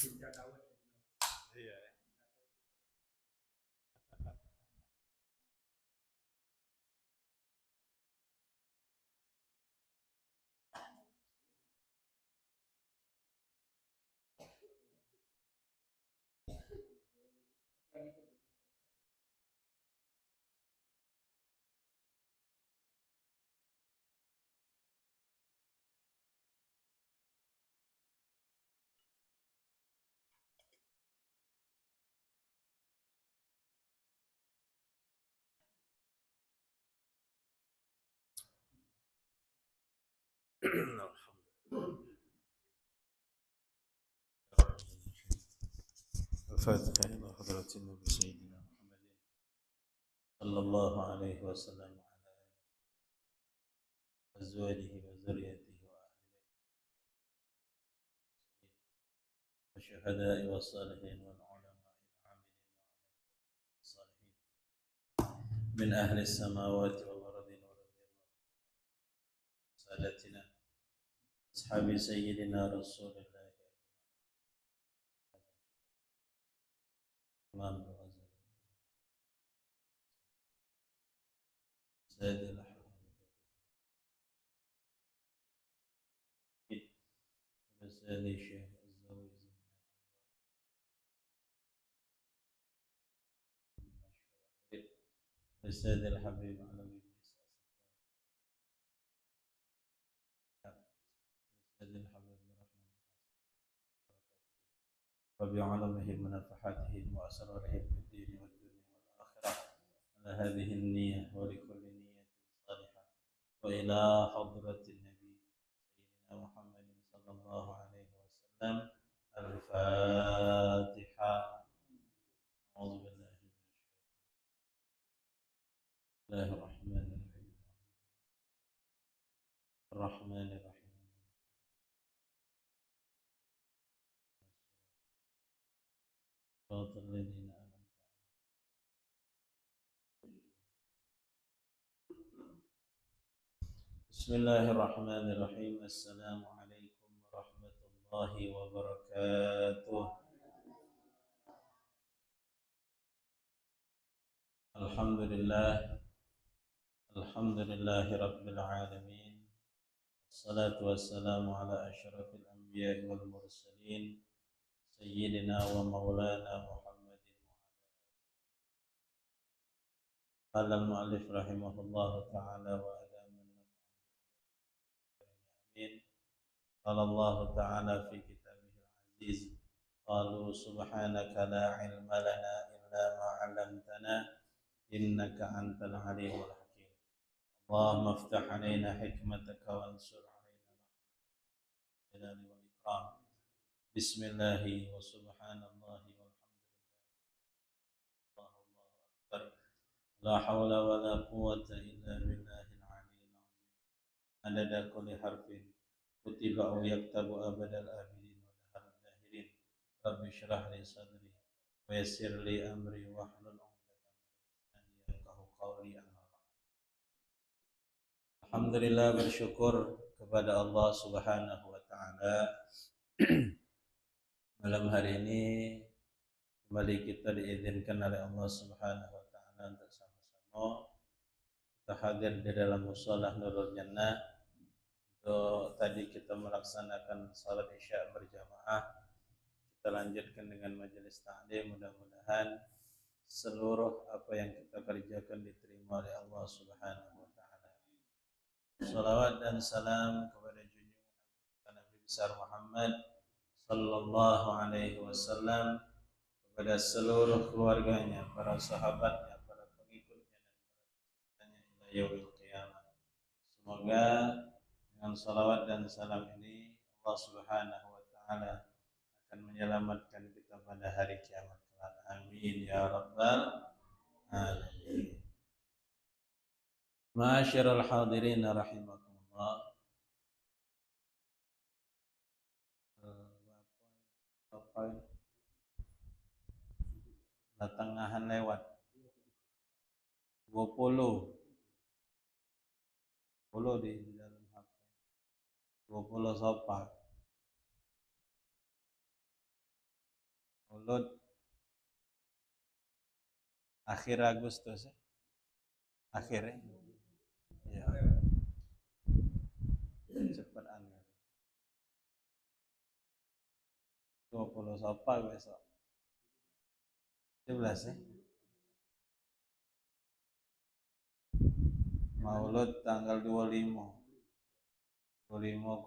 Iya. الفاتحة إلى حضرة النبي سيدنا محمد صلى الله عليه وسلم وعلى أزواجه وذريته وأهل بيته والشهداء والصالحين والعلماء العاملين وعلى الصالحين من أهل السماوات والأرض ورضي الله عن سادتنا أصحاب سيدنا رسول الله إمام الغزالي سيد الأحرار سيد الشيخ الزويزي السيد الحبيب علوي بن السيد الحبيب برحمة وبعلمه منفحاته وأسراره في الدين والدنيا والآخرة على هذه النية ولكل نية صالحة وإلى حضرة النبي سيدنا محمد صلى الله عليه وسلم الفاتحة. أعوذ بالله من الله الرحمن الرحيم الرحمن الرحيم صراط الذين أنعمت بسم الله الرحمن الرحيم. السلام عليكم ورحمة الله وبركاته. الحمد لله رب العالمين، الصلاة والسلام على أشرف الأنبياء والمرسلين سيدنا ومولانا محمد. قال المؤلف رحمه الله تعالى وأدام النفع. قال الله تعالى في كتابه العزيز: قالوا سبحانك لا علم لنا إلا ما علمتنا إنك أنت العليم الحكيم. اللهم افتح علينا حكمتك وانشر علينا الجلال والإكرام. بسم الله وسبحان الله والحمد لله الله أكبر، لا حول ولا قوة إلا بالله العلي العظيم. عدد كل حرف كتب أو يكتب أبد الآبدين ودهر الداهرين. رب اشرح لي صدري ويسر لي أمري واحلل عقدة من لساني يفقهوا قولي. Alhamdulillah, bersyukur kepada Allah Subhanahu wa taala. Malam hari ini kembali kita diizinkan oleh Allah Subhanahu wa taala untuk sama-sama kita hadir di dalam musholah Nurul Jannah. Untuk tadi kita melaksanakan salat Isya berjamaah. Kita lanjutkan dengan majelis ta'lim. Mudah-mudahan seluruh apa yang kita kerjakan diterima oleh Allah Subhanahu wa taala. Salawat dan salam kepada junjungan Nabi besar Muhammad sallallahu alaihi wasallam, kepada seluruh keluarganya, para sahabatnya, para pengikutnya dan para yaumil qiyamah. Semoga dengan salawat dan salam ini Allah Subhanahu wa taala akan menyelamatkan kita pada hari kiamat kelak. Amin ya rabbal alamin. Ma'asyiral hadirin rahimakumullah. Tengahan lewat 20 di dalam HP 20 sopa Maulud akhir Agustus akhirnya ya cepat anu 20 Sopar besok 17 Maulud tanggal 25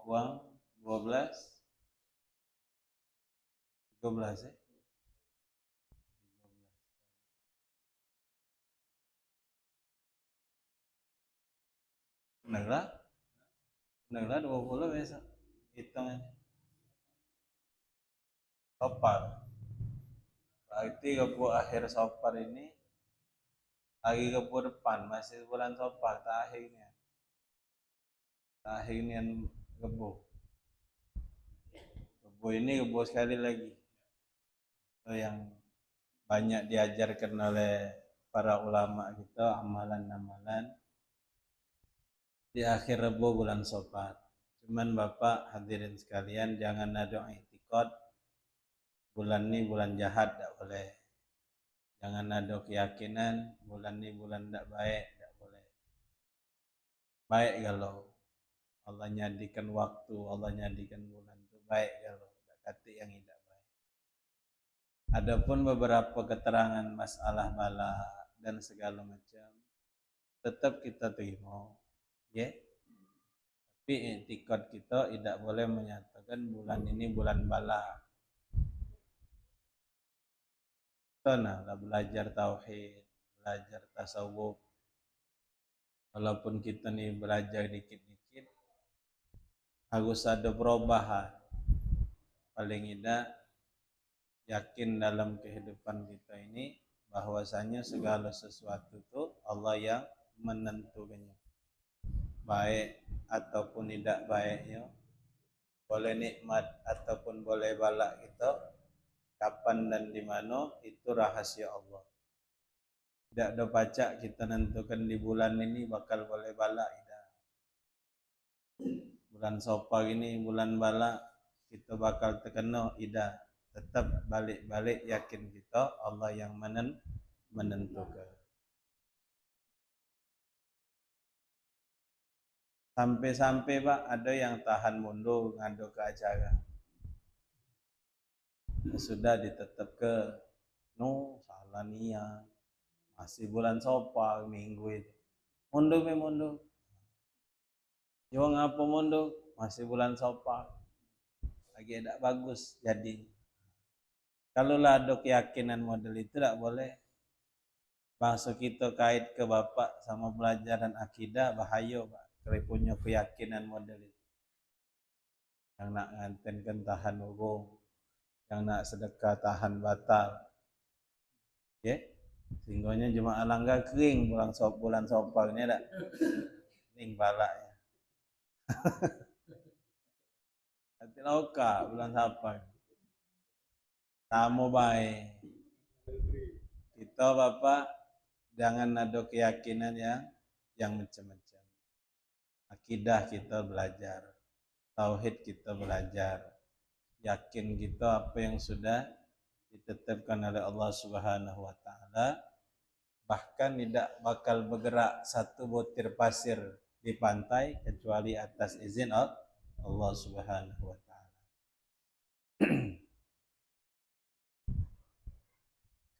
kurang 12 13 Bener lah 20 besok hitung aja Sopar berarti kebu akhir Sopar ini lagi kebu depan masih bulan Sopar tak akhirnya kebu ini kebu sekali lagi itu yang banyak diajarkan oleh para ulama kita amalan-amalan di akhir Rebo bulan Sopar. Cuman Bapak hadirin sekalian jangan ada i'tikad bulan ini bulan jahat, tidak boleh. Jangan ada keyakinan bulan ini bulan tidak baik, tidak boleh. Baik kalau Allah nyadikan waktu, Allah nyadikan bulan itu baik kalau tidak kata yang tidak baik. Adapun beberapa keterangan masalah bala dan segala macam tetap kita terima. Ya, tapi i'tikad kita tidak boleh menyatakan bulan ini bulan bala. Kita lah belajar tauhid, belajar tasawuf. Walaupun kita nih belajar dikit-dikit, harus ada perubahan. Paling tidak yakin dalam kehidupan kita ini bahwasanya segala sesuatu itu Allah yang menentukannya. Baik ataupun tidak baiknya, boleh nikmat ataupun boleh balak kita, kapan dan di mana itu rahasia Allah. Tidak ada pacak kita nentukan di bulan ini bakal boleh balak tidak. Bulan Sopar ini bulan balak kita bakal terkena tidak. Tetap balik-balik yakin kita Allah yang menentukan. Sampai-sampai Pak ada yang tahan mundur ngadu ke acara. Sudah ditetap ke salah niat. Masih bulan Sopar minggu itu. Mundur. Jangan ngapa mundur? Masih bulan Sopar. Lagi tidak bagus jadi. Kalau lah ada keyakinan model itu tidak boleh. Bangsa kita kait ke bapak sama pelajaran akidah bahaya Pak. Kalau punya keyakinan model itu. Yang nak ngantenkan tahan hukum, yang nak sedekah tahan batal. Ya, sehingga jemaah langgar kering bulan Sopar ini tak ning balak ya. Hati lauka bulan Sopar. Tamu baik. Kita Bapak jangan ada keyakinan yang macam-macam. Akidah kita belajar, tauhid kita belajar, yakin kita apa yang sudah ditetapkan oleh Allah Subhanahu wa taala, bahkan tidak bakal bergerak satu butir pasir di pantai kecuali atas izin Allah Subhanahu wa taala.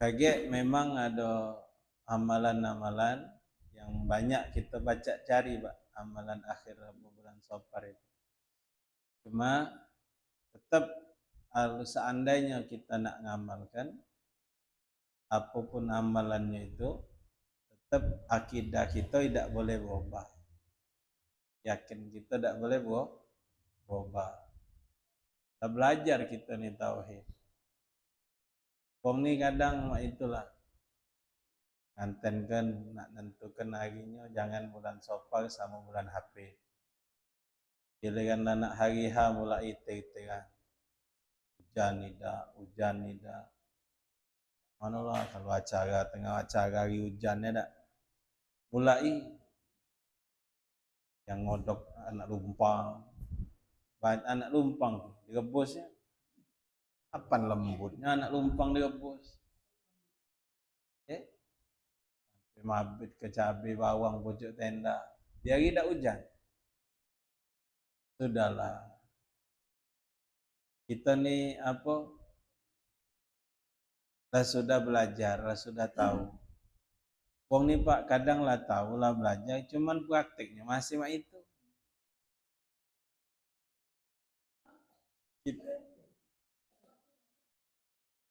Kaget memang ada amalan-amalan yang banyak kita baca cari Pak, amalan akhir bulan Sopar itu. Cuma tetap seandainya kita nak ngamalkan apapun amalannya itu, tetap akidah kita tidak boleh berubah. Yakin kita tidak boleh berubah. Kita belajar kita nih tauhid. Pom ni kadang itulah ngantenkan nak nentukan harinya jangan bulan Sopar sama bulan HP. Giliran nak hari H mulai iter-iteran. Hujan tidak. Manalah kalau acara tengah acara hari hujannya tak mulai yang ngodok anak lumpang. Banyak anak lumpang direbusnya. Apaan lembutnya anak lumpang direbus. Mabit ke cabai bawang pucuk tenda. Dia tidak hujan. Sudahlah. Kita nih lah sudah belajar, lah sudah tahu. Wong nih Pak kadang lah tahu lah belajar, cuman praktiknya masih mah itu.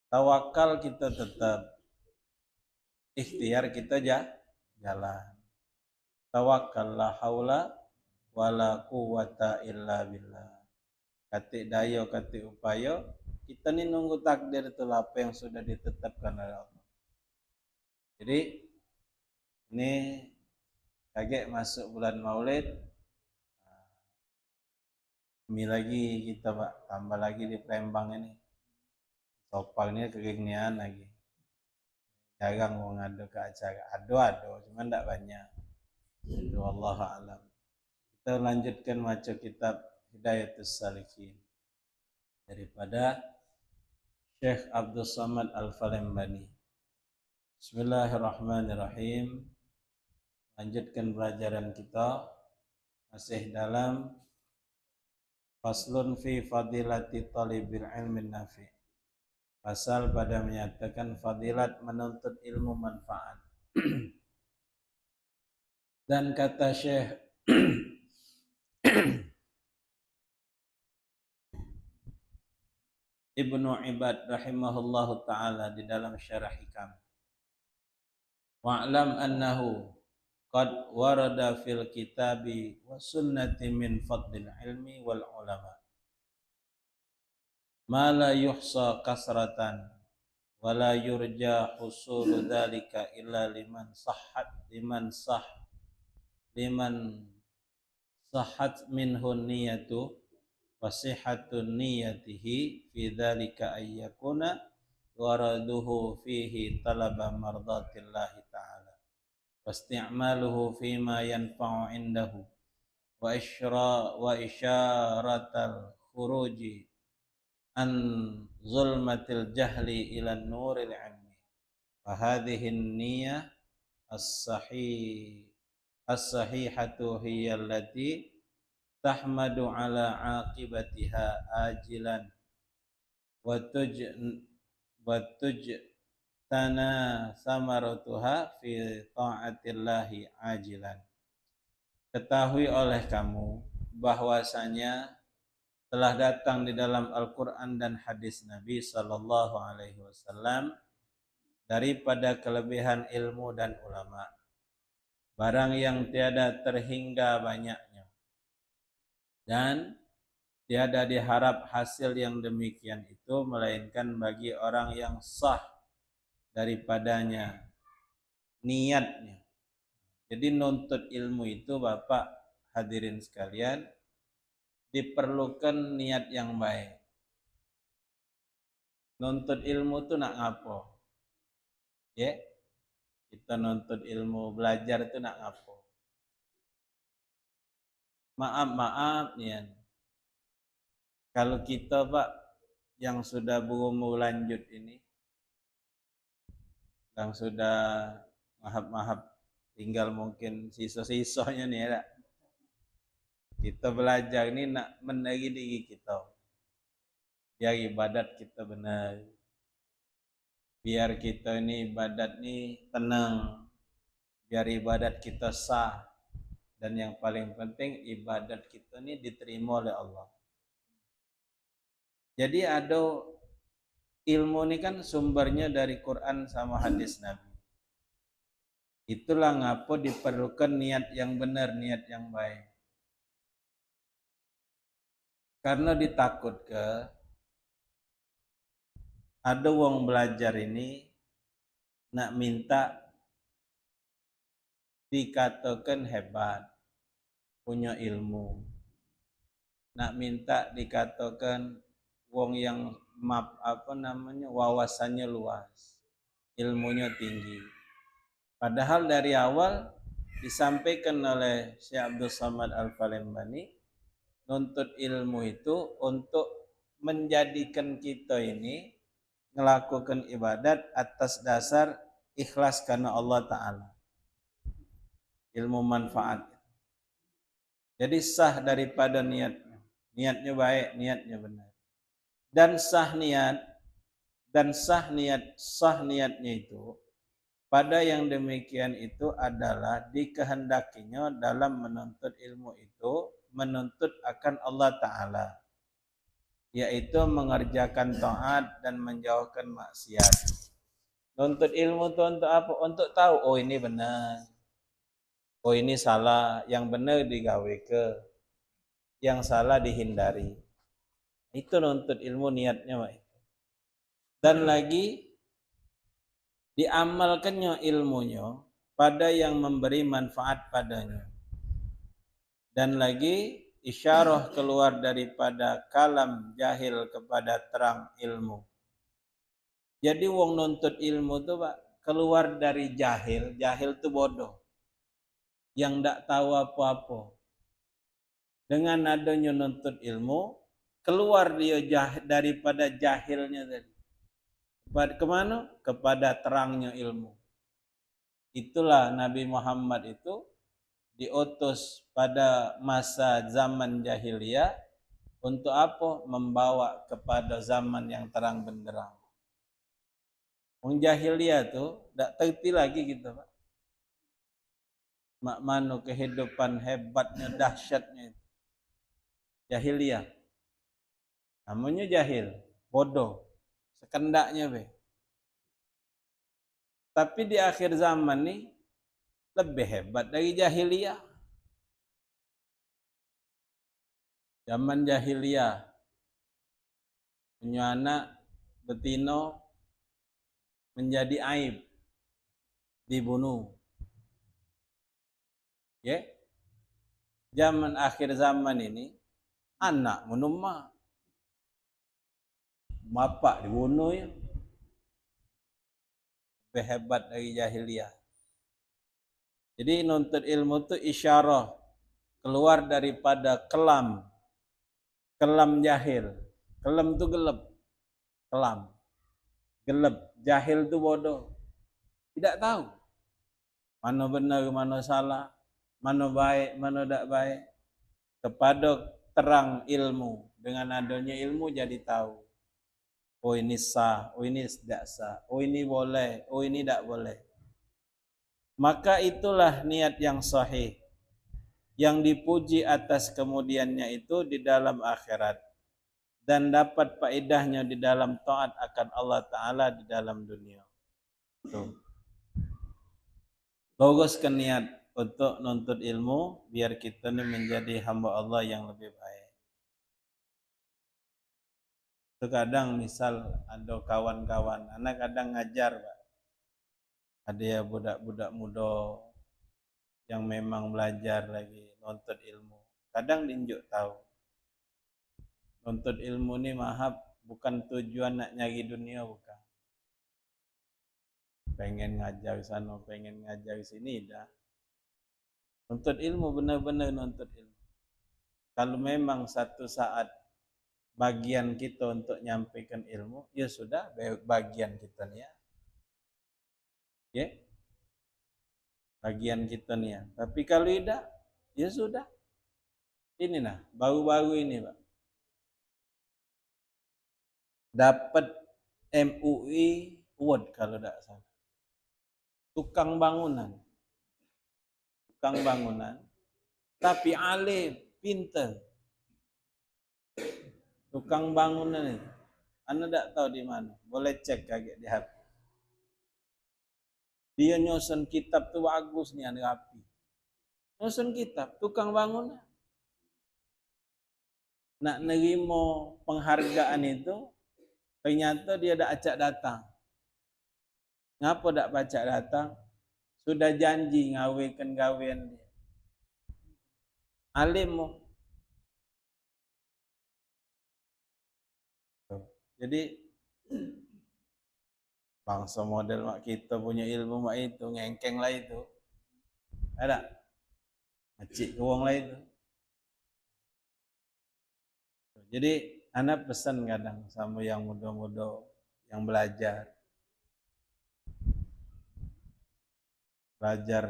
Tawakal kita tetap, ikhtiar kita jalan. Tawakal la haula wala quwata illa billah. Katik dayo, katik upayo, kita nih nunggu takdir itu apa yang sudah ditetapkan oleh Allah. Jadi ini kaget masuk bulan Maulid. Ini lagi kita Pak, tambah lagi di Palembang ini. Topang ini kekinian lagi. Jarang mau ngadu ke acara. Ado, cuman tidak banyak. Itu Allah alam. Kita lanjutkan baca kitab Hidayatus Salikin daripada Syekh Abdul Samad Al-Falembani. Bismillahirrahmanirrahim. Lanjutkan pelajaran kita masih dalam faslun fi fadilati talibil ilmin nafi. Pasal pada menyatakan fadilat menuntut ilmu manfaat. Dan kata Syekh Ibnu Ibad rahimahullahu ta'ala di dalam syarah hikam. Wa'lam annahu qad warada fil kitabi wa sunnati min fadlil ilmi wal ulama. Ma la yuhsa kasratan wa la yurja husulu dhalika illa liman sahhat minhu niyatu wasihatun niyatihi fi dhalika ayyakuna waraduhu fihi talaba mardatillahi ta'ala wasti'maluhu fima yanfa'u indahu wa isyaratal khuruji an zulmatil jahli ila nuril ilmi wa hadhihi niyyah as-sahihatu hiya allati tahmadu ala aqibatiha ajilan wa tujtana samaratuha fi ta'atillahi ajilan. Ketahui oleh kamu bahwasanya telah datang di dalam Al-Quran dan hadis Nabi Sallallahu Alaihi Wasallam daripada kelebihan ilmu dan ulama barang yang tiada terhingga banyaknya dan tiada diharap hasil yang demikian itu melainkan bagi orang yang sah daripadanya niatnya. Jadi nuntut ilmu itu Bapak hadirin sekalian diperlukan niat yang baik. Nuntut ilmu itu nak ngapo? Ya, kita nuntut ilmu belajar itu nak ngapo? Maaf nih. Kalau kita Pak yang sudah berumur lanjut ini, yang sudah maaf tinggal mungkin sisa-sisanya nih ya, kita belajar ini nak menarik diri kita, biar ibadat kita benar, biar kita ini ibadat ini tenang, biar ibadat kita sah, dan yang paling penting ibadat kita ini diterima oleh Allah. Jadi ada ilmu ini kan sumbernya dari Quran sama hadis Nabi. Itulah ngapa diperlukan niat yang benar, niat yang baik. Karena ditakut ke ada wong belajar ini nak minta dikatakan hebat, punya ilmu. Nak minta dikatakan wong yang wawasannya luas, ilmunya tinggi. Padahal dari awal disampaikan oleh Syekh Abdul Samad Al-Falembani, nuntut ilmu itu untuk menjadikan kita ini melakukan ibadat atas dasar ikhlas karena Allah Ta'ala. Ilmu manfaat. Jadi sah daripada niatnya. Niatnya baik, niatnya benar. Dan sah niatnya itu pada yang demikian itu adalah dikehendakinya dalam menuntut ilmu itu menuntut akan Allah Ta'ala, yaitu mengerjakan taat dan menjauhkan maksiat. Nuntut ilmu itu untuk apa? Untuk tahu, oh ini benar, oh ini salah, yang benar digawe ke, yang salah dihindari. Itu nuntut ilmu niatnya, Pak. Dan lagi diamalkannya ilmunya pada yang memberi manfaat padanya. Dan lagi isyarah keluar daripada kalam jahil kepada terang ilmu. Jadi wong nuntut ilmu tu Pak, keluar dari jahil tu bodoh, yang tak tahu apa-apa. Dengan adanya nuntut ilmu, keluar dia daripada jahilnya tadi. Kemana? Kepada terangnya ilmu. Itulah Nabi Muhammad itu diutus pada masa zaman jahiliyah untuk apa? Membawa kepada zaman yang terang benderang. Orang jahiliyah tu tak terti lagi kita, Pak. Mak mano kehidupan hebatnya, dahsyatnya itu. Jahiliyah. Namanya jahil, bodoh. Sekendaknya be. Tapi di akhir zaman ni lebih hebat dari jahiliyah. Zaman jahiliyah punya anak betino menjadi aib, dibunuh. Ya. Zaman akhir zaman ini anak bunuh mak. Bapak dibunuh ya. Lebih hebat dari jahiliyah. Jadi nuntut ilmu itu isyarah keluar daripada kelam jahil. Kelam itu gelap. Kelam. Gelap. Jahil itu bodoh. Tidak tahu. Mana benar, mana salah. Mana baik, mana tidak baik. Kepada terang ilmu. Dengan adanya ilmu jadi tahu. Oh ini sah, oh ini tidak sah. Oh ini boleh, oh ini tidak boleh. Maka itulah niat yang sahih. Yang dipuji atas kemudiannya itu di dalam akhirat. Dan dapat faedahnya di dalam taat akan Allah Ta'ala di dalam dunia. Tuh. Baguskan niat untuk nuntut ilmu biar kita ini menjadi hamba Allah yang lebih baik. Terkadang misal ada kawan-kawan, anak kadang ngajar, Pak. Ada ya budak-budak muda yang memang belajar lagi nuntut ilmu. Kadang diunjuk tahu. Nuntut ilmu ni mahab bukan tujuan nak nyari dunia, bukan. Pengen ngajar sana, pengen ngajar sini dah. Nuntut ilmu benar-benar nuntut ilmu. Kalau memang satu saat bagian kita untuk nyampaikan ilmu, ya sudah bagian kita ni ya. Ya. Bagian kita ni ya. Tapi kalau tidak, ya sudah. Ini nah, baru-baru ini, Pak. Dapat MUI award kalau tidak salah. Tukang bangunan. Tapi alim, pintar. Tukang bangunan itu. Anda tak tahu di mana. Boleh cek kaget di HP. Dia nyusun kitab tu bagus ni, anda rapi. Nyusun kitab, tukang bangunan. Nak nerima penghargaan itu, ternyata dia dah acak datang. Ngapa tak acak datang? Sudah janji ngawekan gawean dia. Alim mo. Jadi bangsa model mak kita punya ilmu mak itu ngengkeng lah itu. Ada? Macik ke wong lah itu. Jadi anak pesan kadang sama yang muda-muda yang belajar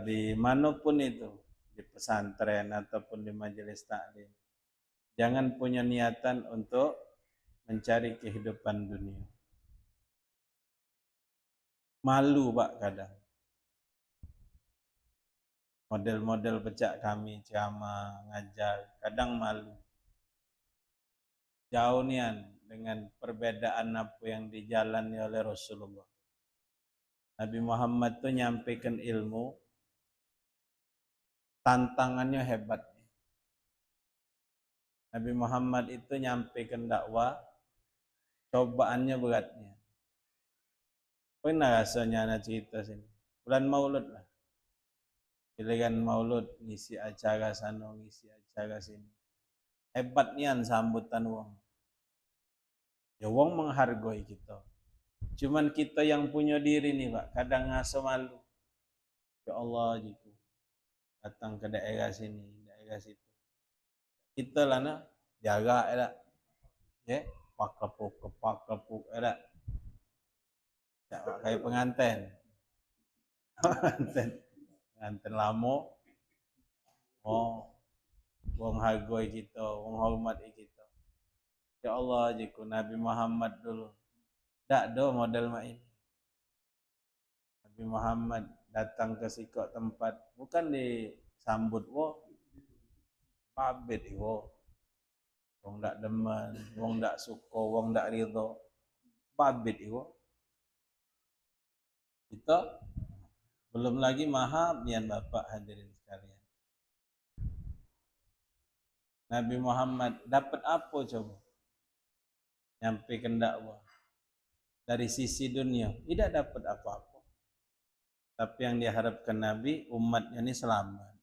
di manapun itu, di pesantren ataupun di majelis taklim. Jangan punya niatan untuk mencari kehidupan dunia. Malu Pak kadang. Model-model pecah kami ceramah, ngajar, kadang malu. Jauh nian dengan perbedaan apa yang dijalani oleh Rasulullah. Nabi Muhammad tu nyampaikan ilmu, tantangannya hebat. Nabi Muhammad itu nyampaikan dakwah, cobaannya beratnya. Pernah rasanya anak cerita sini. Bulan Maulud lah. Pilihan Maulud, ngisi acara sana, ngisi acara sini. Hebatnya sambutan wong. Ya wong menghargai kita. Cuman kita yang punya diri nih Pak, kadang ngasa malu. Ya Allah jiku. Datang ke daerah sini, daerah situ. Kita lah nak jaga ada. Ya, pakepuk ada. Kayak pengantin. Pengantin lama. Oh, wong hargai kita, wong hormat kita. Ya Allah jiku Nabi Muhammad dulu. Tak ada model mak ini. Nabi Muhammad datang ke sikok tempat, bukan disambut wo, pabit wo. Wong dak demen, wong dak suka, wong dak ridho. Pabit wo. Kita belum lagi mahab nian Bapak hadirin sekalian. Nabi Muhammad dapat apa coba? Nyampaikan dakwah. Dari sisi dunia tidak dapat apa-apa. Tapi yang diharapkan Nabi, umatnya ini selamat.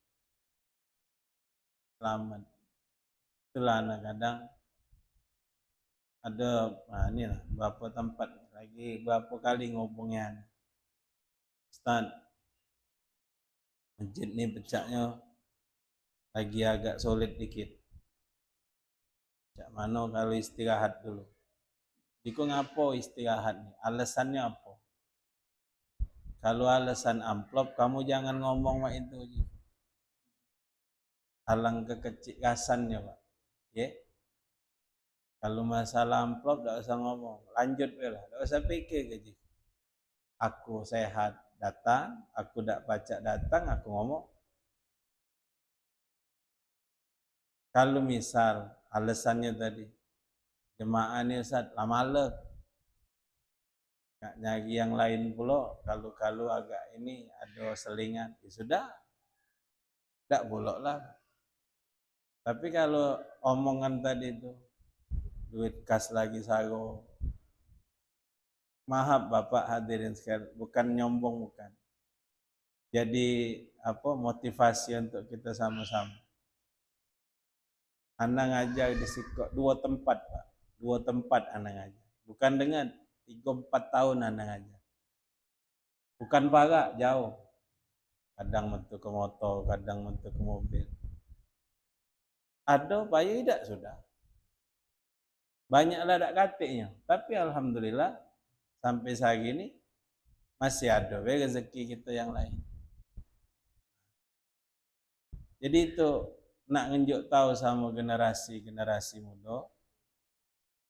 Selamat. Itulah kadang ada, nah ini lah, berapa tempat lagi, berapa kali ngomongnya. Ustaz, masjid ni pecahnya lagi agak sulit dikit. Cak mana kalau istirahat dulu? Diku ngapo istirahat ni? Alasannya apa? Kalau alasan amplop, kamu jangan ngomong mak itu. Halang kekecikasannya Pak. Ya. Kalau masalah amplop, tak usah ngomong. Lanjut lah, tak usah pikir gaji. Aku sehat datang, aku tak pacak datang, aku ngomong. Kalau misal alasannya tadi, jemaah ni Ustaz, lama nak nyari yang lain pula, kalau agak ini ada selingan, ya sudah, tak bolok lah. Tapi kalau omongan tadi itu, duit kas lagi sago, maaf Bapak hadirin sekalian, bukan nyombong, bukan. Jadi apa motivasi untuk kita sama-sama. Anak ngajar di Sikok 2 tempat Pak, 2 tempat anak ngajar, bukan dengan 3-4 tahun anak ngajar. Bukan parak, jauh. Kadang mentu ke motor, kadang mentu ke mobil. Ada payah tidak sudah. Banyaklah tak katiknya. Tapi alhamdulillah sampai saat ini masih ada rezeki kita yang lain. Jadi itu nak nunjuk tahu sama generasi muda,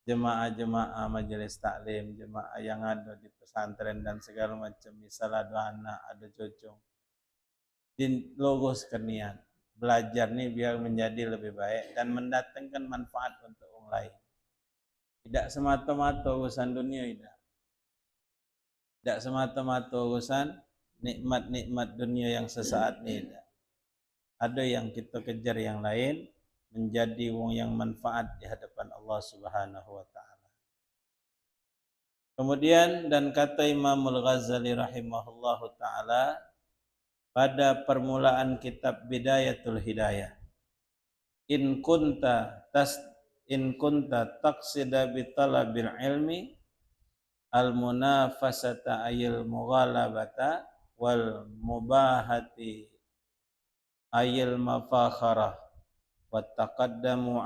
jemaah-jemaah majelis taklim, jemaah yang ada di pesantren dan segala macam, misal ada anak, ada cucu. Di logos kenian belajar ni biar menjadi lebih baik dan mendatangkan manfaat untuk orang lain. Tidak semata-mata urusan dunia tidak. Tidak semata-mata urusan nikmat-nikmat dunia yang sesaat ini tidak. Ada yang kita kejar yang lain, menjadi wong yang manfaat di hadapan Allah Subhanahu wa taala. Kemudian dan kata Imamul Ghazali rahimahullahu taala pada permulaan kitab Bidayatul Hidayah, in kunta taqsida bi talabil ilmi al munafasata ayil mughalabata wal mubahati ayil mafakharah wa taqaddamu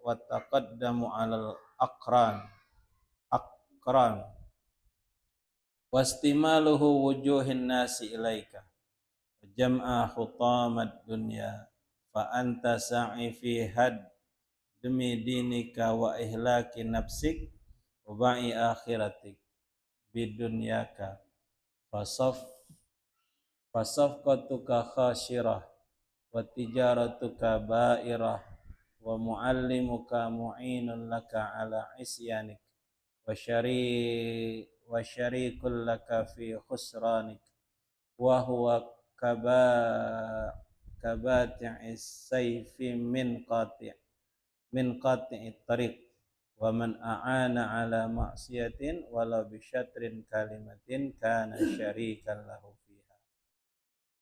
wa taqaddamu 'alal aqran wastimaluhu wujuhin nasi ilaika jam'a hutamad dunya fa anta sa'i fi had demi dinika wa ihlaki nafsik wa ba'i akhiratik bidunyaka fasafqatuka khashirah wa tijaratuka ba'irah wa muallimuka mu'inun laka ala isyanik wa syarikul laka fi khusranik wa huwa kabati'is sayfi min qati'it tariq wa man a'ana ala ma'siyatin walau bi syatrin kalimatin kana syarikan lahu fiha.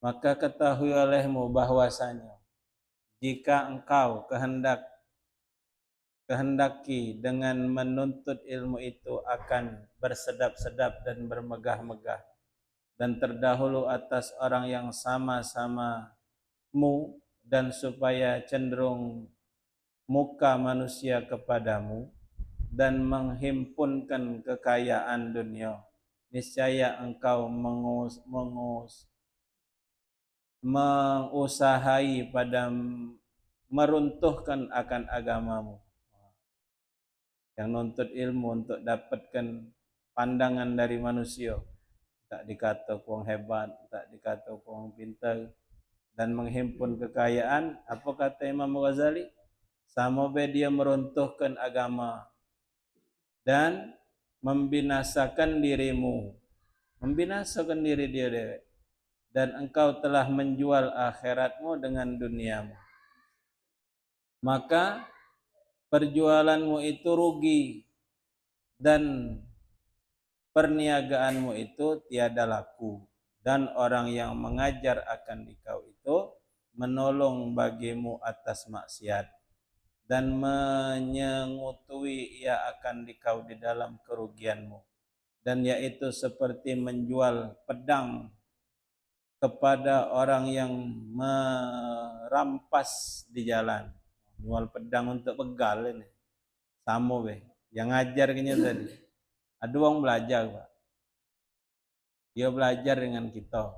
Maka ketahui olehmu bahwasanya jika engkau kehendaki dengan menuntut ilmu itu akan bersedap-sedap dan bermegah-megah dan terdahulu atas orang yang sama-samamu dan supaya cenderung muka manusia kepadamu dan menghimpunkan kekayaan dunia, niscaya engkau mengusahai pada meruntuhkan akan agamamu. Yang nuntut ilmu untuk dapatkan pandangan dari manusia, tak dikata kuang hebat, tak dikata kuang pintar, dan menghimpun kekayaan, apa kata Imam Ghazali? Sama dia meruntuhkan agama dan membinasakan dirimu, membinasakan diri dia, dan engkau telah menjual akhiratmu dengan duniamu. Maka perjualanmu itu rugi dan perniagaanmu itu tiada laku, dan orang yang mengajar akan dikau itu menolong bagimu atas maksiat dan menyengutui ia akan dikau di dalam kerugianmu, dan yaitu seperti menjual pedang kepada orang yang merampas di jalan. Jual pedang untuk begal ini sama be yang ngajar kenya tadi. Ada orang belajar, Pak. Dia belajar dengan kita,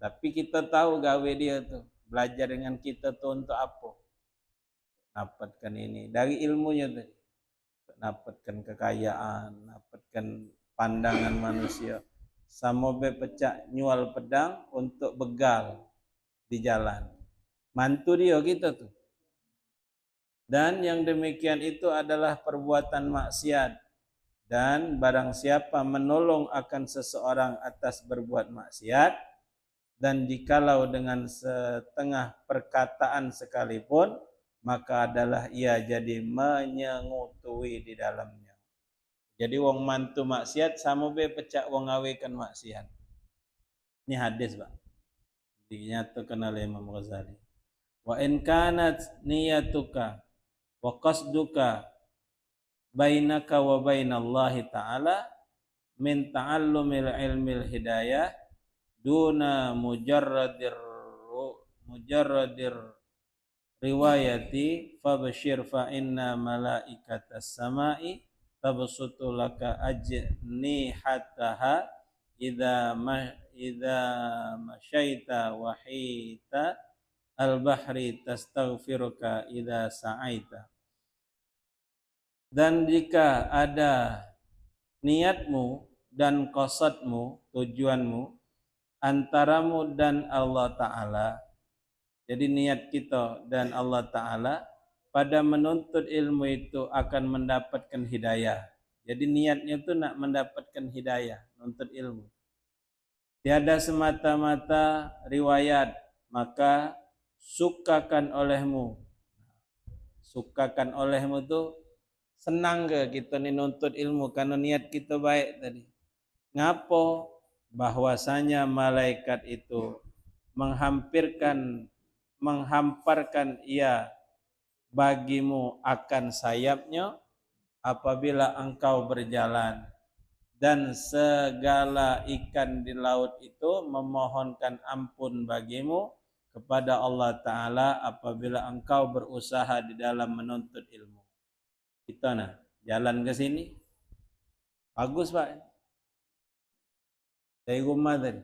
tapi kita tahu gawe dia tu belajar dengan kita tu untuk apa? Dapatkan ini dari ilmunya tadi, dapatkan kekayaan, dapatkan pandangan manusia. Sama be pecah nyual pedang untuk begal di jalan, mantu dia kita tu. Dan yang demikian itu adalah perbuatan maksiat. Dan barang siapa menolong akan seseorang atas berbuat maksiat, dan jikalau dengan setengah perkataan sekalipun, maka adalah ia jadi menyengutui di dalamnya. Jadi wong mantu maksiat sama be pecah wong ngawekan maksiat. Ini hadis, Pak. Dinyatakan oleh Imam Ghazali. Wa in kanat niyatuka wa qasduka bainaka wa bainallahi ta'ala min ta'allumil ilmil hidayah duna mujarradir riwayati fabashir fa inna malaikatas samai tabsutu laka ajnihataha idza masyaita wahita al-bahri tastaghfiruka idza sa'aita. Dan jika ada niatmu dan qasadmu, tujuanmu antaramu dan Allah Ta'ala, jadi niat kita dan Allah Ta'ala pada menuntut ilmu itu akan mendapatkan hidayah. Jadi niatnya itu nak mendapatkan hidayah, menuntut ilmu. Tiada semata-mata riwayat, maka sukakan olehmu tu senang ke kita ni nuntut ilmu karena niat kita baik tadi. Ngapo? Bahwasanya malaikat itu menghamparkan ia bagimu akan sayapnya apabila engkau berjalan, dan segala ikan di laut itu memohonkan ampun bagimu kepada Allah Ta'ala apabila engkau berusaha di dalam menuntut ilmu. Kita jalan ke sini. Bagus Pak. Dari rumah tadi.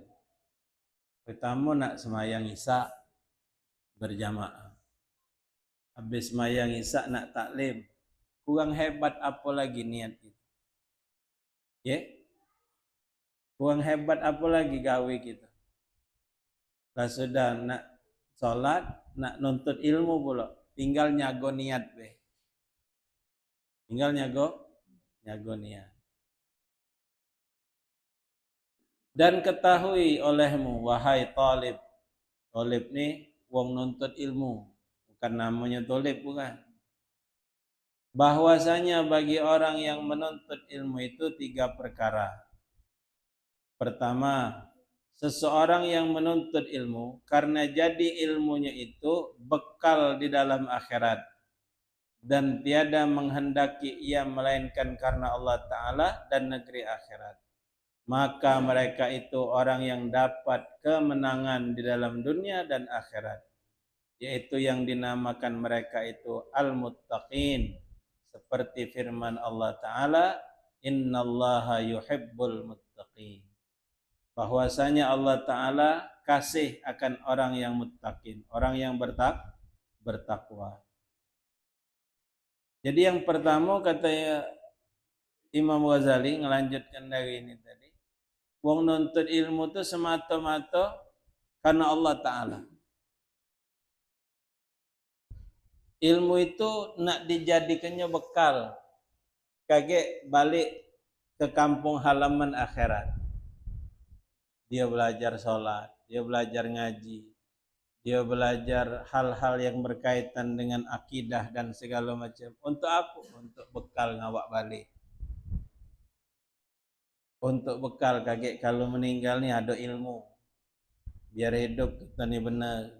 Pertama nak semayang isya berjamaah. Habis semayang isya nak taklim. Kurang hebat apa lagi niat kita. Ya? Kurang hebat apa lagi gawe kita. Kalau sudah nak solat, nak nuntut ilmu pula, tinggal nyago niat be. Tinggal nyago niat. Dan ketahui olehmu, wahai talib. Talib ni wong nuntut ilmu. Bukan namanya talib, bukan. Bahwasanya bagi orang yang menuntut ilmu itu 3 perkara. Pertama, seseorang yang menuntut ilmu karena jadi ilmunya itu bekal di dalam akhirat dan tiada menghendaki ia melainkan karena Allah Ta'ala dan negeri akhirat. Maka mereka itu orang yang dapat kemenangan di dalam dunia dan akhirat, yaitu yang dinamakan mereka itu al-muttaqin, seperti firman Allah Ta'ala, innallaha yuhibbul muttaqin. Bahwasanya Allah Ta'ala kasih akan orang yang muttaqin, orang yang bertakwa. Jadi yang pertama kata Imam Ghazali, ngelanjutkan dari ini tadi, wong nuntut ilmu itu semata-mata karena Allah Ta'ala. Ilmu itu nak dijadikannya bekal, kagak balik ke kampung halaman akhirat. Dia belajar sholat, dia belajar ngaji, dia belajar hal-hal yang berkaitan dengan akidah dan segala macam. Untuk apa? Untuk bekal ngawak balik. Untuk bekal kagak kalau meninggal ni ada ilmu. Biar hidup kita ni benar.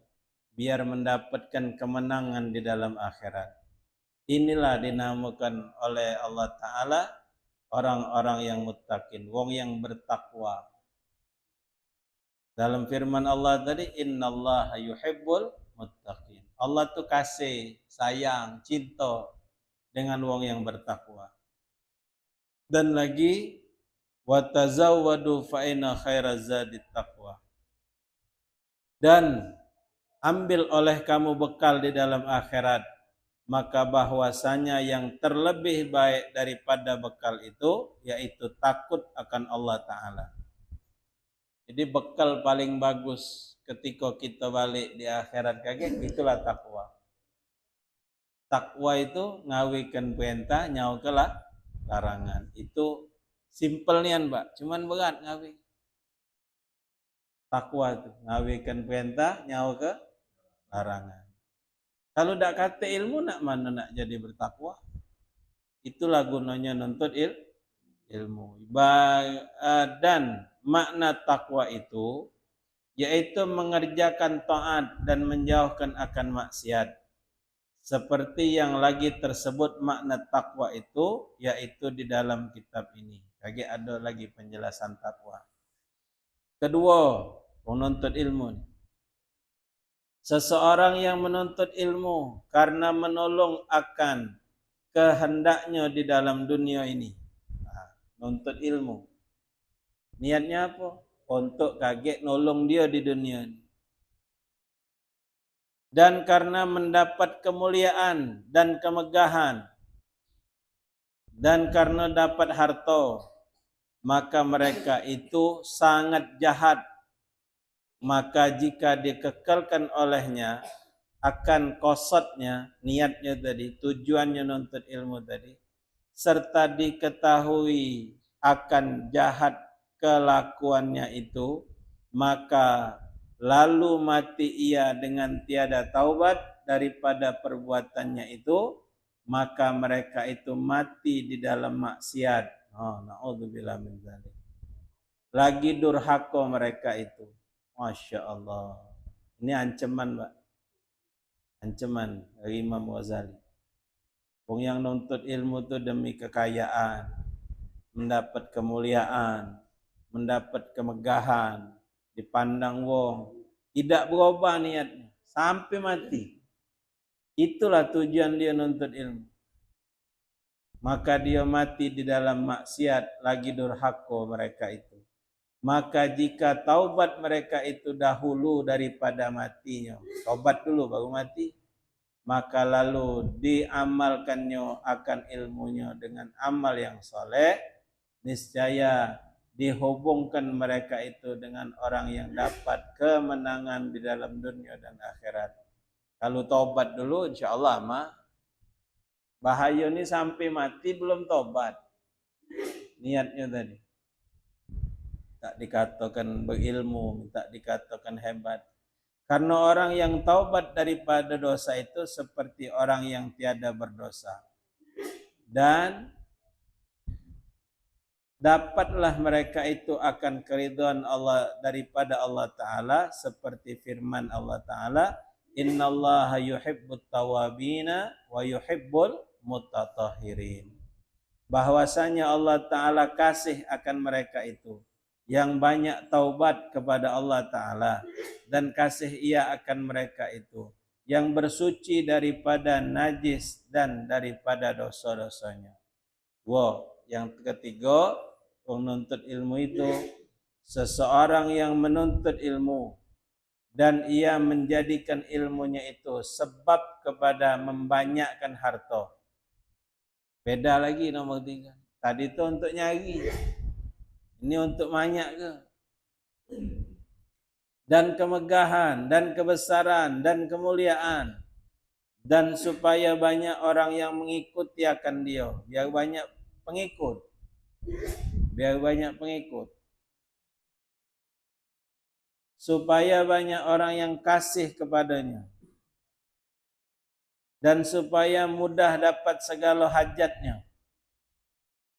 Biar mendapatkan kemenangan di dalam akhirat. Inilah dinamakan oleh Allah Ta'ala orang-orang yang muttaqin, wong yang bertakwa. Dalam firman Allah tadi, innallaha yuhibbul muttaqin. Allah tu kasih, sayang, cinta dengan wong yang bertakwa. Dan lagi, wa tazawwadu fa inna khairaz zadi taqwa. Dan ambil oleh kamu bekal di dalam akhirat, maka bahwasanya yang terlebih baik daripada bekal itu yaitu takut akan Allah Ta'ala. Jadi bekal paling bagus ketika kita balik di akhirat kagak itulah takwa. Takwa itu ngawikan perintah, nyau ke larangan. Itu simple nian, Pak. Cuman berat ngawi. Takwa itu ngawikan perintah, nyau ke larangan. Kalau dak kata ilmu nak mana nak jadi bertakwa? Itulah gunanya nuntut ilmu. Dan makna takwa itu yaitu mengerjakan taat dan menjauhkan akan maksiat. Seperti yang lagi tersebut makna takwa itu yaitu di dalam kitab ini. Lagi ada lagi penjelasan takwa. Kedua, menuntut ilmu. Seseorang yang menuntut ilmu karena menolong akan kehendaknya di dalam dunia ini. Nuntut ilmu. Niatnya apa? Untuk kaget nolong dia di dunia ini. Dan karena mendapat kemuliaan dan kemegahan. Dan karena dapat harta. Maka mereka itu sangat jahat. Maka jika dikekalkan olehnya akan kosotnya niatnya tadi, tujuannya nuntut ilmu tadi, serta diketahui akan jahat kelakuannya itu, maka lalu mati ia dengan tiada taubat daripada perbuatannya itu, maka mereka itu mati di dalam maksiat. Na'udzubillah min dzalik. Lagi durhaka mereka itu. Masya Allah. Ini ancaman, Pak. Ancaman dari Imam Ghazali. Wong yang nuntut ilmu itu demi kekayaan, mendapat kemuliaan, mendapat kemegahan, dipandang wong. Tidak berubah niatnya sampai mati. Itulah tujuan dia nuntut ilmu. Maka dia mati di dalam maksiat, lagi durhaka mereka itu. Maka jika taubat mereka itu dahulu daripada matinya, taubat dulu baru mati, maka lalu diamalkannya akan ilmunya dengan amal yang soleh, niscaya dihubungkan mereka itu dengan orang yang dapat kemenangan di dalam dunia dan akhirat. Kalau taubat dulu, insyaAllah mah bahaya ni sampai mati belum taubat. Niatnya tadi tak dikatakan berilmu, tak dikatakan hebat. Karena orang yang taubat daripada dosa itu seperti orang yang tiada berdosa. Dan dapatlah mereka itu akan keridhaan Allah daripada Allah Ta'ala seperti firman Allah Ta'ala, innallaha yuhibbut tawabina wa yuhibbul mutatahhirin. Bahwasanya Allah Ta'ala kasih akan mereka itu yang banyak taubat kepada Allah Ta'ala, dan kasih ia akan mereka itu yang bersuci daripada najis dan daripada dosa-dosanya. Wow, yang ketiga, menuntut ilmu itu seseorang yang menuntut ilmu dan ia menjadikan ilmunya itu sebab kepada membanyakkan harta. Beda lagi nomor 3. Tadi itu untuk nyari, ini untuk banyak ke? Dan kemegahan, dan kebesaran, dan kemuliaan. Dan supaya banyak orang yang mengikuti akan dia. Biar banyak pengikut. Biar banyak pengikut. Supaya banyak orang yang kasih kepadanya. Dan supaya mudah dapat segala hajatnya.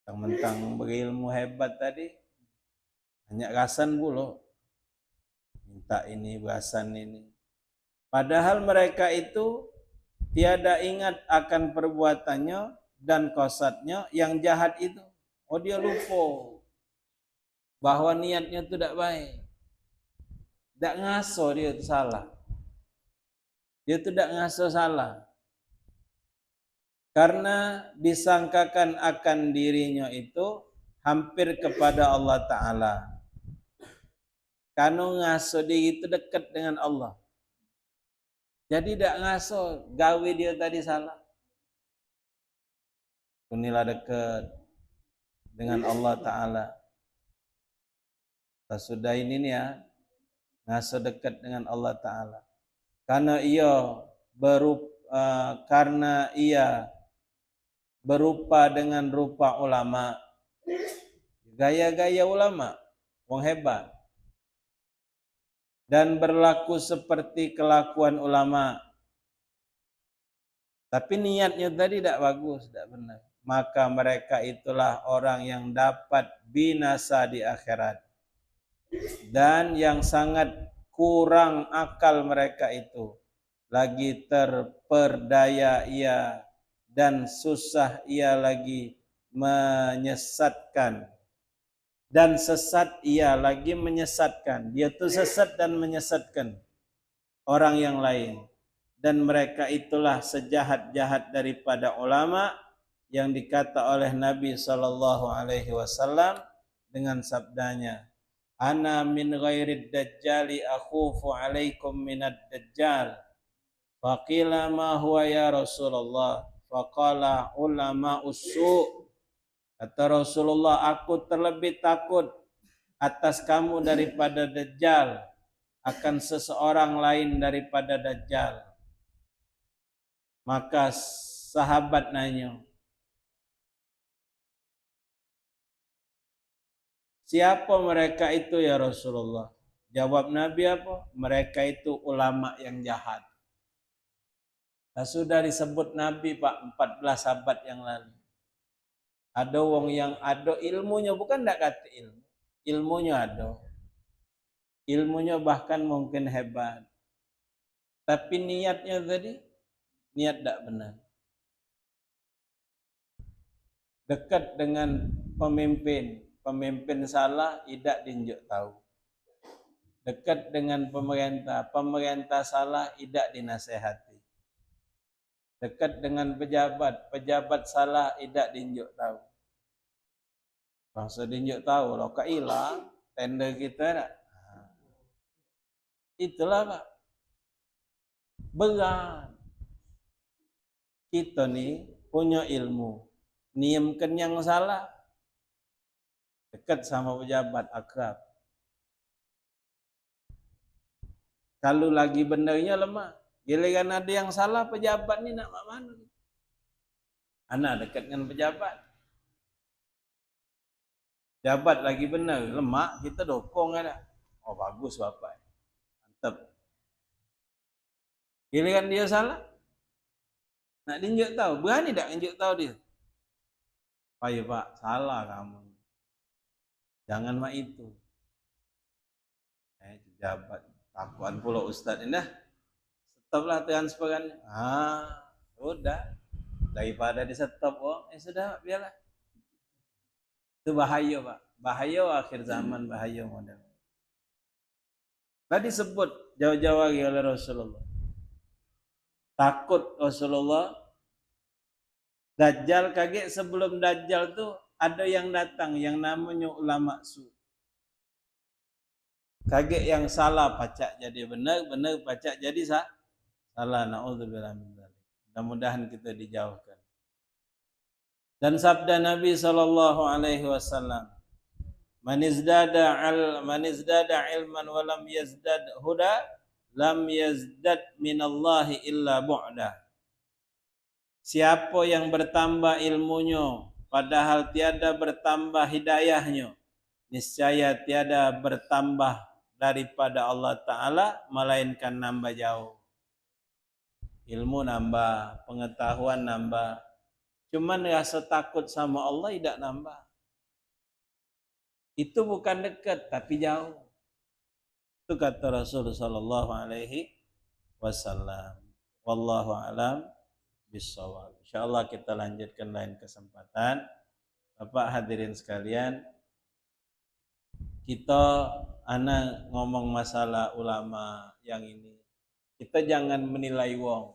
Mentang-mentang berilmu hebat tadi, banyak rasan pula. Minta ini, berasan ini. Padahal mereka itu tiada ingat akan perbuatannya dan qasadnya yang jahat itu. Oh, dia lupa bahwa niatnya itu tidak baik. Tak ngaso dia itu salah. Dia itu tidak ngaso salah. Karena disangkakan akan dirinya itu hampir kepada Allah Ta'ala. Karena ngaso diri itu dekat dengan Allah. Jadi tak ngaso gawe dia tadi salah. Inilah dekat dengan Allah Ta'ala. Sudah ini nih ya, ngaso dekat dengan Allah Ta'ala. Karena ia berupa dengan rupa ulama, gaya-gaya ulama, wong hebat, dan berlaku seperti kelakuan ulama. Tapi niatnya tadi tidak bagus, tidak benar. Maka mereka itulah orang yang dapat binasa di akhirat. Dan yang sangat kurang akal mereka itu. Lagi terperdaya ia dan susah ia lagi menyesatkan. Dan sesat ia lagi menyesatkan. Dia tu sesat dan menyesatkan orang yang lain. Dan mereka itulah sejahat-jahat daripada ulama yang dikata oleh Nabi SAW dengan sabdanya, ana min ghairid dajjali akhufu alaikum minad dajjal. Faqila ma huwa ya Rasulullah. Faqala ulama ussu'. Kata Rasulullah, aku terlebih takut atas kamu daripada Dajjal, akan seseorang lain daripada Dajjal. Maka sahabat nanya, siapa mereka itu ya Rasulullah? Jawab Nabi apa? Mereka itu ulama yang jahat. Sudah disebut Nabi Pak 14 abad yang lalu. Ada wong yang ada ilmunya, bukan tak kata ilmu. Ilmunya ada. Ilmunya bahkan mungkin hebat. Tapi niatnya tadi, niat tak benar. Dekat dengan pemimpin. Pemimpin salah, tidak diunjuk tahu. Dekat dengan pemerintah, pemerintah salah tidak dinasehati. Dekat dengan pejabat, pejabat salah tidak diunjuk tahu. Bangsa diunjuk tahu, loh kak hilang tender kita tak? Itulah Pak. Berat. Kita ni punya ilmu. Niamkan yang salah. Dekat sama pejabat akrab. Kalau lagi benarnya lemah. Giliran ada yang salah pejabat ni nak mana? Anak dekat dengan pejabat. Pejabat lagi benar, lemak kita dokong ada. Oh bagus bapak. Mantap. Giliran dia salah. Nak tunjuk tahu, berani tak tunjuk tahu dia? Payah Pak, salah kamu. Jangan mak itu. Pejabat. Takuan pula ustaz ini dah. Stoplah transferannya. Sudah. Daripada di stop, sudah, biarlah. Itu bahaya Pak. Bahaya akhir zaman, bahaya model. Tadi sebut jauh-jauh lagi oleh Rasulullah. Takut Rasulullah. Dajjal kaget sebelum Dajjal tu ada yang datang yang namanya ulama su. Kaget yang salah pacak jadi benar, benar pacak jadi salah. Na'udzubillah min dzalik. Mudah-mudahan kita dijauhkan. Dan sabda Nabi sallallahu alaihi wasallam, Man izdada ilman wa lam yazdad huda, lam yazdad minallahi illa bu'da. Siapa yang bertambah ilmunya padahal tiada bertambah hidayahnya, niscaya tiada bertambah daripada Allah Ta'ala melainkan nambah jauh. Ilmu nambah, pengetahuan nambah. Cuman rasa takut sama Allah tidak nambah. Itu bukan dekat tapi jauh. Itu kata Rasulullah sallallahu alaihi wasallam. Wallahu a'lam bissawab. Insyaallah kita lanjutkan lain kesempatan. Bapak hadirin sekalian, kita ngomong masalah ulama yang ini. Kita jangan menilai wong,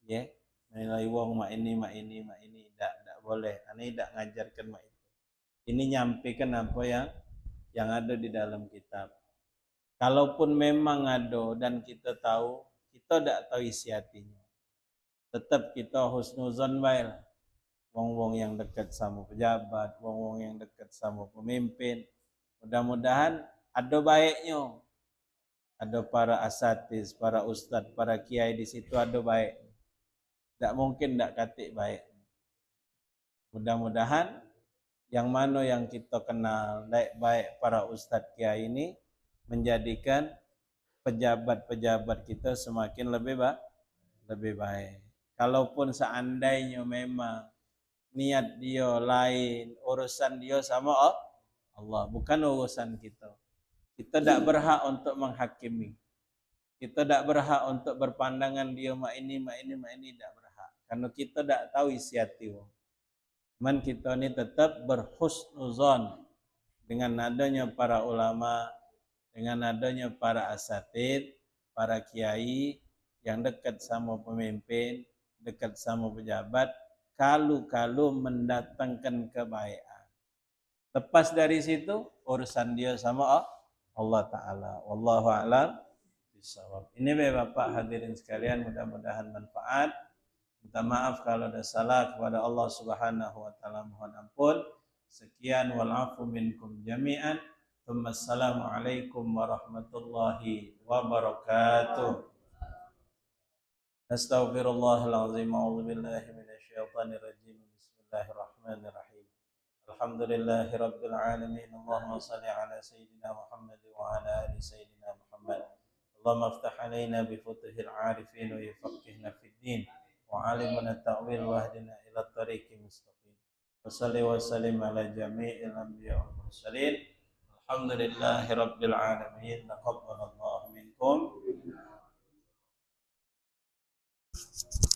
ya. Menilai wong mak ini tidak boleh. Ana tidak ngajarkan mak itu. Ini nyampaikan apa yang ada di dalam kitab. Kalaupun memang ada dan kita tahu, kita tidak tahu isi hatinya. Tetap kita husnuzon baik. Wong-wong yang dekat sama pejabat, wong-wong yang dekat sama pemimpin. Mudah-mudahan ada baiknya. Ada para asatiz, para ustadz, para kiai di situ ada baik. Tak mungkin tak katik baik. Mudah-mudahan yang mana yang kita kenal baik para ustadz kiai ini menjadikan pejabat-pejabat kita semakin lebih baik. Kalaupun seandainya memang niat dia lain, urusan dia sama Allah, bukan urusan kita. Kita tidak berhak untuk menghakimi. Kita tidak berhak untuk berpandangan dia mak ini tidak berhak. Karena kita tidak tahu isi hati wong. Cuman kita ni tetap berhusnuzon dengan adanya para ulama, dengan adanya para asatid, para kiai yang dekat sama pemimpin, dekat sama pejabat, kalau mendatangkan kebaikan. Lepas dari situ urusan dia sama Allah Ta'ala. Wallahu a'lam bishawab. Ini Bapak hadirin sekalian, mudah-mudahan manfaat. Minta maaf kalau ada salah kepada Allah Subhanahu wa taala, mohon ampun. Sekian wal afu minkum jami'an. Wassalamualaikum warahmatullahi wabarakatuh. Astaghfirullahal azim. A'udzu billahi minasyaitonir rajim. Bismillahirrahmanirrahim. Alhamdulillahi rabbil alamin. Allahumma shalli ala sayyidina Muhammad wa ala ali sayyidina Muhammad. Allahumma iftah alaina bi futuhil arifin wa yafaqihna fid din. وعلمنا التأويل واهدنا إلى الطريق المستقيم وصلي وسلم على جميع الأنبياء والمرسلين الحمد لله رب العالمين.